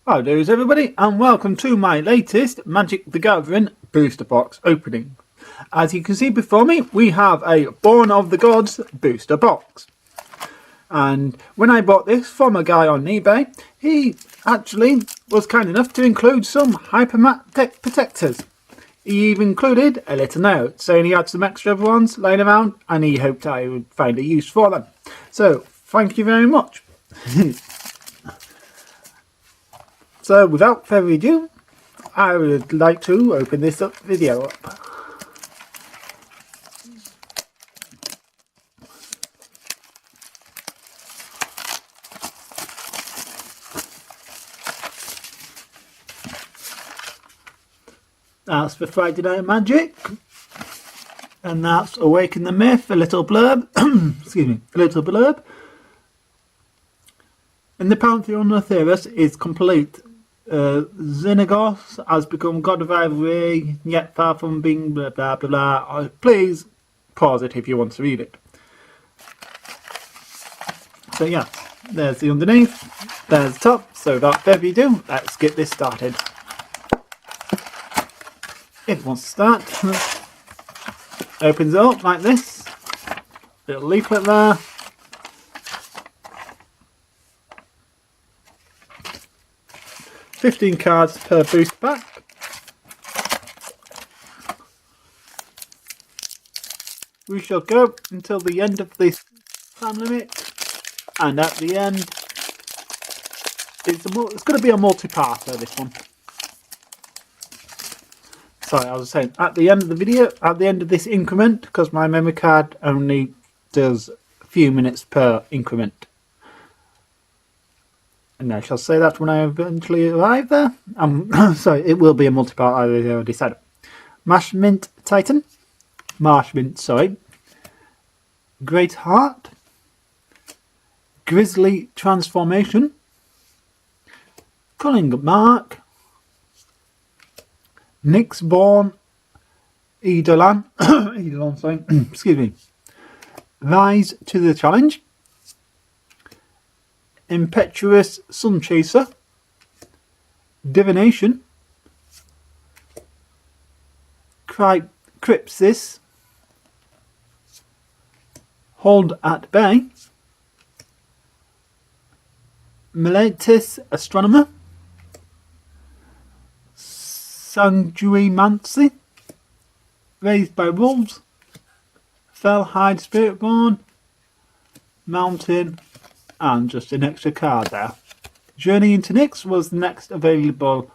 Hello dudes everybody, and welcome to my latest Magic the Gathering booster box opening. As you can see before me, we have a Born of the Gods booster box. And when I bought this from a guy on eBay, he actually was kind enough to include some Hypermat deck protectors. He even included a little note saying he had some extra ones laying around and he hoped I would find a use for them. So, thank you very much. So without further ado, I would like to open this video up. That's for Friday Night Magic, and that's Awaken the Myth, a little blurb. Excuse me, a little blurb. And the Pantheon of Theros is complete. Xenagos has become god of ivory, yet far from being blah blah blah blah. Please pause it if you want to read it. So yeah, there's the underneath, there's the top. So without further ado, let's get this started. If it wants to start, opens it up like this. Little leaflet there. $15 cards per booster pack. We shall go until the end of this time limit, and at the end, it's going to be a multi-parter, this one. Sorry, I was saying, at the end of the video, at the end of this increment, because my memory card only does a few minutes per increment. And I shall say that when I eventually arrive there. Sorry, it will be a multi-part, I already said. Marshmint Titan. Marshmint, sorry. Great Heart. Grizzly Transformation. Culling Mark. Nyxborn Eidolon. Eidolon, sorry. Excuse me. Rise to the Challenge. Impetuous Sunchaser, Divination, Crypsis, Hold at Bay, Meletis Astronomer, Sanguimancy, Raised by Wolves, Fellhide Spiritborn, Mountain, and just an extra card there. Journey into Nyx was the next available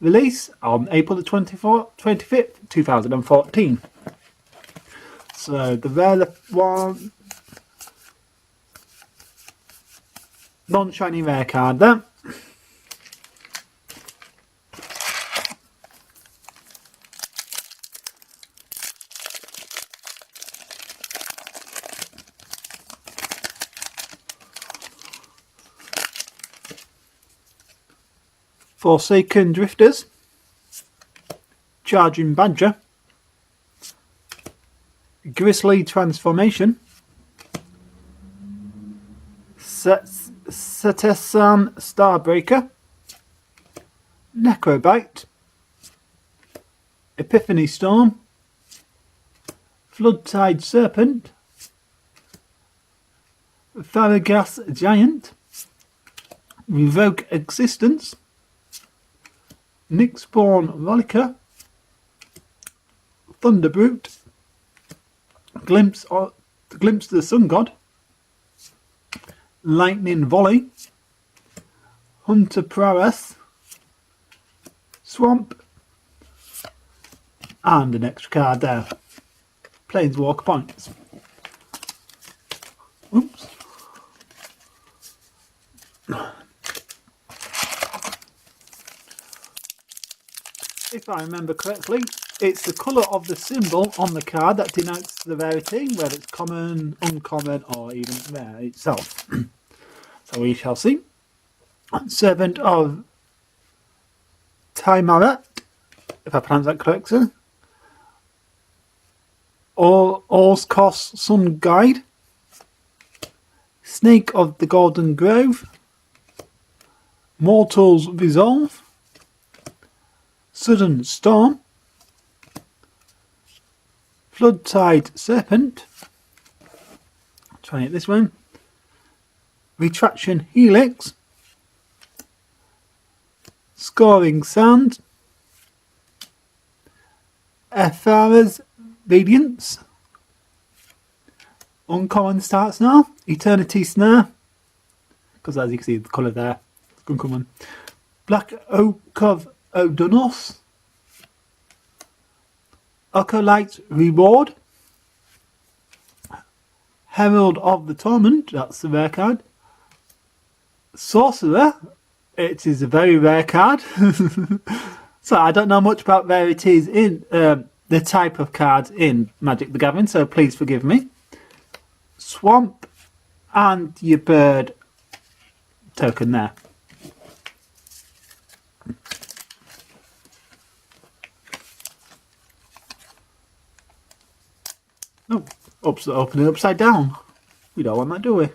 release on April the 25th, 2014. So the rare one, non-shiny rare card there. Forsaken Drifters, Charging Badger, Grizzly Transformation, Satesan Starbreaker, Necrobite, Epiphany Storm, Floodtide Serpent, Faragas Giant, Revoke Existence, Nyxborn Rollicker, Thunderbrute, Glimpse of the Sun God, Lightning Volley, Hunter Prowess, Swamp, and an extra card there. Planeswalker Points. Oops. If I remember correctly, it's the colour of the symbol on the card that denotes the rarity, whether it's common, uncommon, or even rare itself. So we shall see. Servant of Taimarat, if I pronounce that correctly. Orskos Sun Guide. Snake of the Golden Grove. Mortal's Resolve, Sudden Storm, Floodtide Serpent, trying it this one, Retraction Helix, Scoring Sand, Ephara's Radiance, Uncommon starts now, Eternity Snare, because as you can see the colour there, it's uncommon, Black Oak of Odonos, Acolyte Reward, Herald of the Torment, that's the rare card, Sorcerer, it is a very rare card. So I don't know much about rarities in the type of cards in Magic the Gathering, so please forgive me. Swamp and your bird token there. Oh, open it upside down. We don't want that, do we?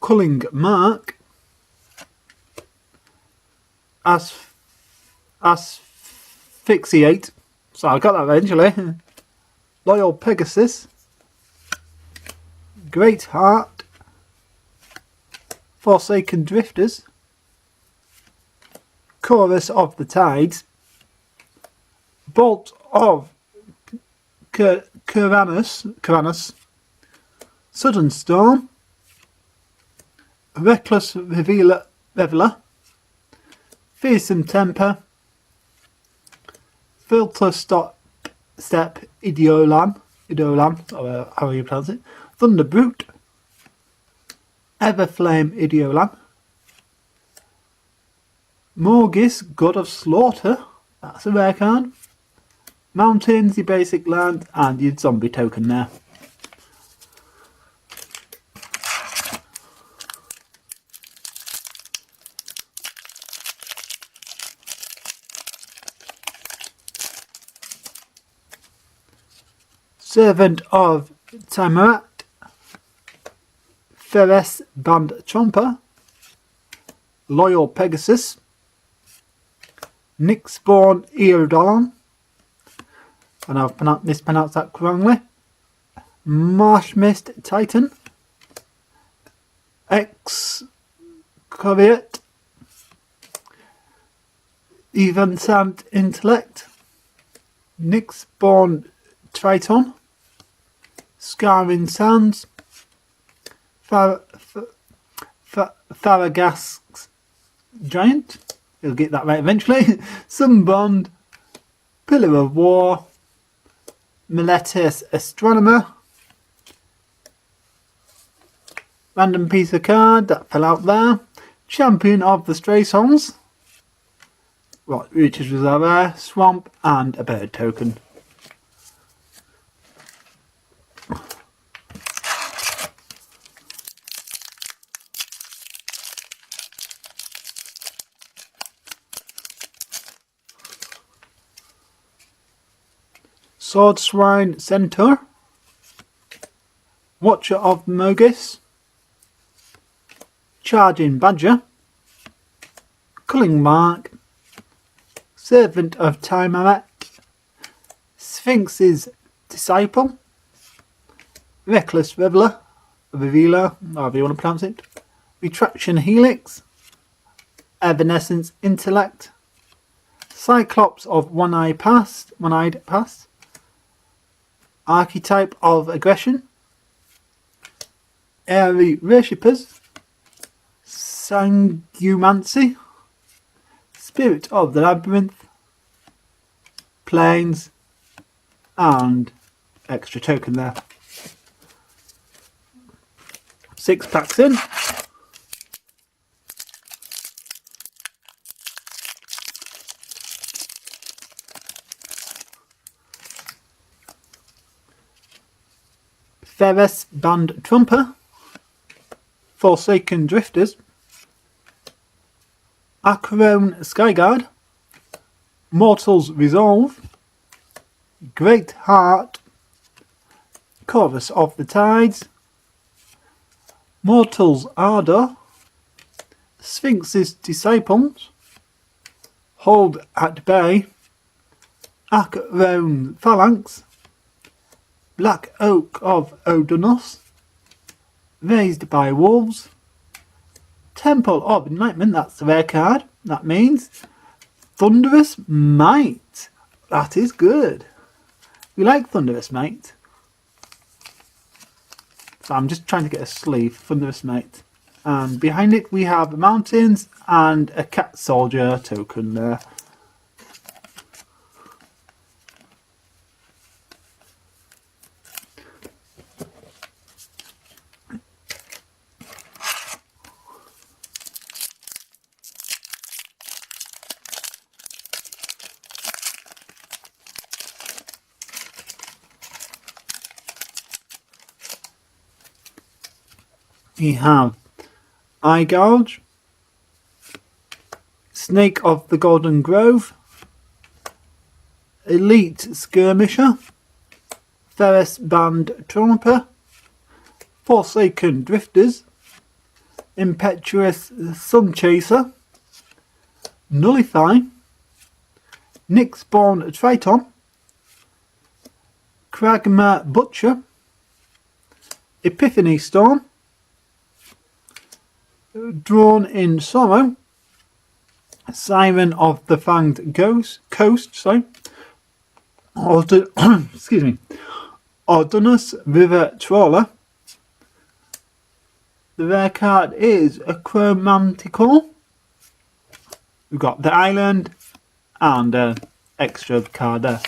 Culling Mark, Asphyxiate, so I got that eventually, Loyal Pegasus, Great Heart, Forsaken Drifters, Chorus of the Tides, Bolt of Kuranos, Sudden Storm, Reckless Reveler, Fearsome Temper, Filter Step Idiolan, or how you pronounce it, Thunder Brute, Everflame Idiolan, Morgis, God of Slaughter, that's a rare card, Mountains, your basic land, and your zombie token there. Servant of Timarat, Ferres Band Chomper, Loyal Pegasus, Nyxborn Eodolon, and I've mispronounced that wrongly, Marsh Mist Titan, Excoriate, Even Sand Intellect, Nyxborn Triton, Scarring Sands, Faragast's Giant, you'll get that right eventually, Sunbond, Pillar of War, Meletis Astronomer, random piece of card that fell out there, Champion of the Stray Songs, right, Reaches Reserve there, Swamp, and a bird token. Swordswine Centaur, Watcher of Mogis, Charging Badger, Culling Mark, Servant of Timarat, Sphinx's Disciple, Reckless Reveler, however you want to pronounce it, Retraction Helix, Evanescence Intellect, Cyclops of One-Eyed Past, Archetype of Aggression, Airy Worshippers, Sangumancy, Spirit of the Labyrinth, Planes, and extra token there. 6 packs in. Ferres Band Trumper, Forsaken Drifters, Acheron Skyguard, Mortal's Resolve, Great Heart, Chorus of the Tides, Mortal's Ardour, Sphinx's Disciples, Hold at Bay, Acheron Phalanx, Black Oak of Odunus, Raised by Wolves, Temple of Enlightenment, that's the rare card, that means Thunderous Might, that is good, we like Thunderous Might. So I'm just trying to get a sleeve, Thunderous Might. And behind it we have the mountains and a cat soldier token there. We have Eye Gouge, Snake of the Golden Grove, Elite Skirmisher, Ferris Band Trumper, Forsaken Drifters, Impetuous Sunchaser, Nullify, Nyxborn Triton, Kragma Butcher, Epiphany Storm, Drawn in Sorrow, Siren of the Fanged Coast, excuse me, Ordunus River Trawler. The rare card is a Chromantical. We've got the island and an extra card there.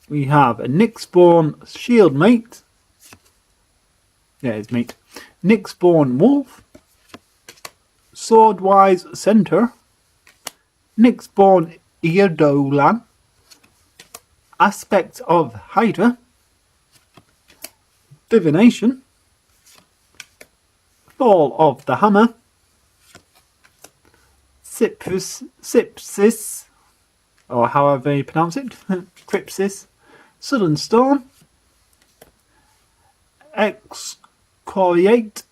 We have a Nyxborn Shieldmate. Yeah, it's mate. Nyxborn Wolf. Swordwise Centaur. Nyxborn Eardolan. Aspect of Hydra. Divination. Fall of the Hammer. Sipsis, or however you pronounce it. Crypsis. Sudden Storm, Excoriate,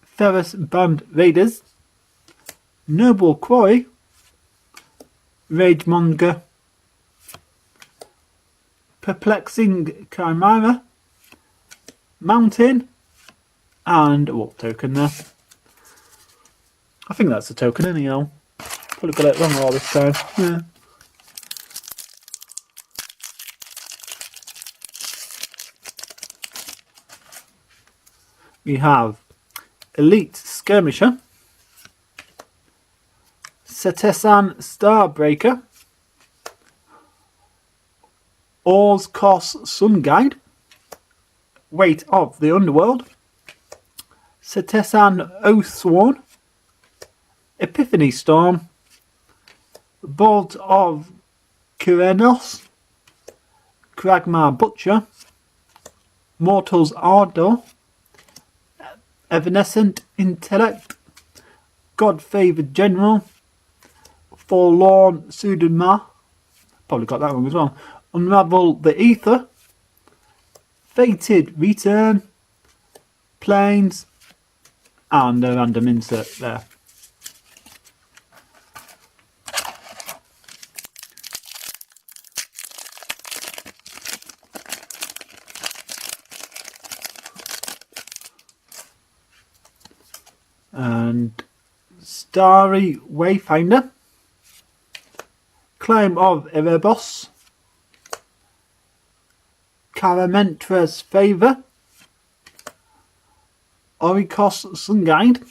Ferris Band Raiders, Noble Quarry, Ragemonger, Perplexing Chimera, Mountain, and what token there? I think that's a token anyhow. Probably got it wrong all this time. Yeah. We have Elite Skirmisher, Setessan Starbreaker, Oars Kos Sun Guide, Weight of the Underworld, Setessan Oathsworn, Epiphany Storm, Bolt of Kyrenos, Kragma Butcher, Mortal's Ardour, Evanescent Intellect, God-Favoured General, Forlorn Sudama, probably got that wrong as well, Unravel the Ether, Fated Return, Planes, and a random insert there. And Starry Wayfinder, Claim of Erebos, Caramentra's Favour, Orikos Sun Guide,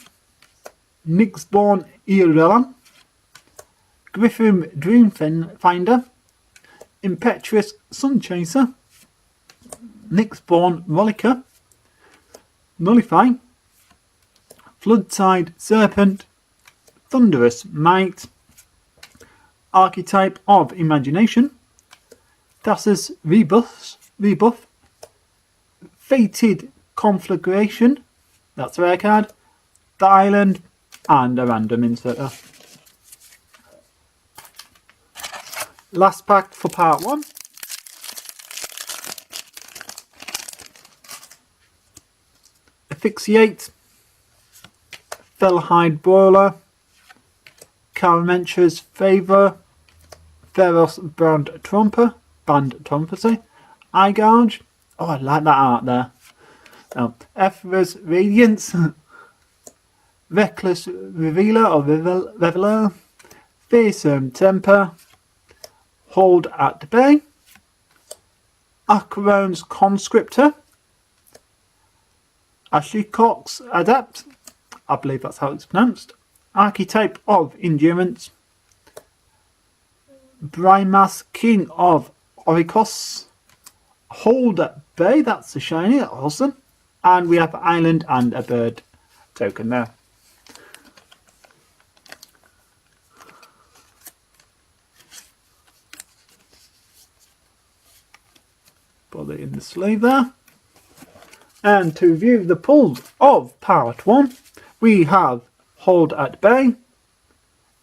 Nyxborn Earlan, Griffin Dreamfinder, Impetuous Sunchaser, Nyxborn Rollicker, Nullify, Floodside Serpent, Thunderous Might, Archetype of Imagination, Thassa's Rebuff, Fated Conflagration, that's a rare card, the Island, and a random inserter. Last pack for part 1. Asphyxiate, Fellhide Brawler, Caramentura's Favour, Feros Tromper, Eye Gouge. Oh, I like that art there. Oh, Ephra's Radiance, Reckless Revealer or Reveler, Fearsome Temper, Hold at Bay, Acheron's Conscriptor, Ashlycock's Adept, I believe that's how it's pronounced, Archetype of Endurance, Brymas King of Orikos, Hold at Bay, that's a shiny, awesome, and we have Island and a bird token there. Put it in the sleeve there. And to view the pulls of part 1, we have Hold at Bay,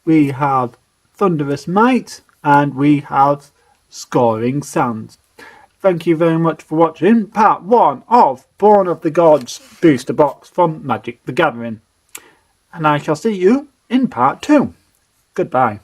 we have Thunderous Might, and we have Scoring Sands. Thank you very much for watching part 1 of Born of the Gods booster box from Magic the Gathering. And I shall see you in part 2. Goodbye.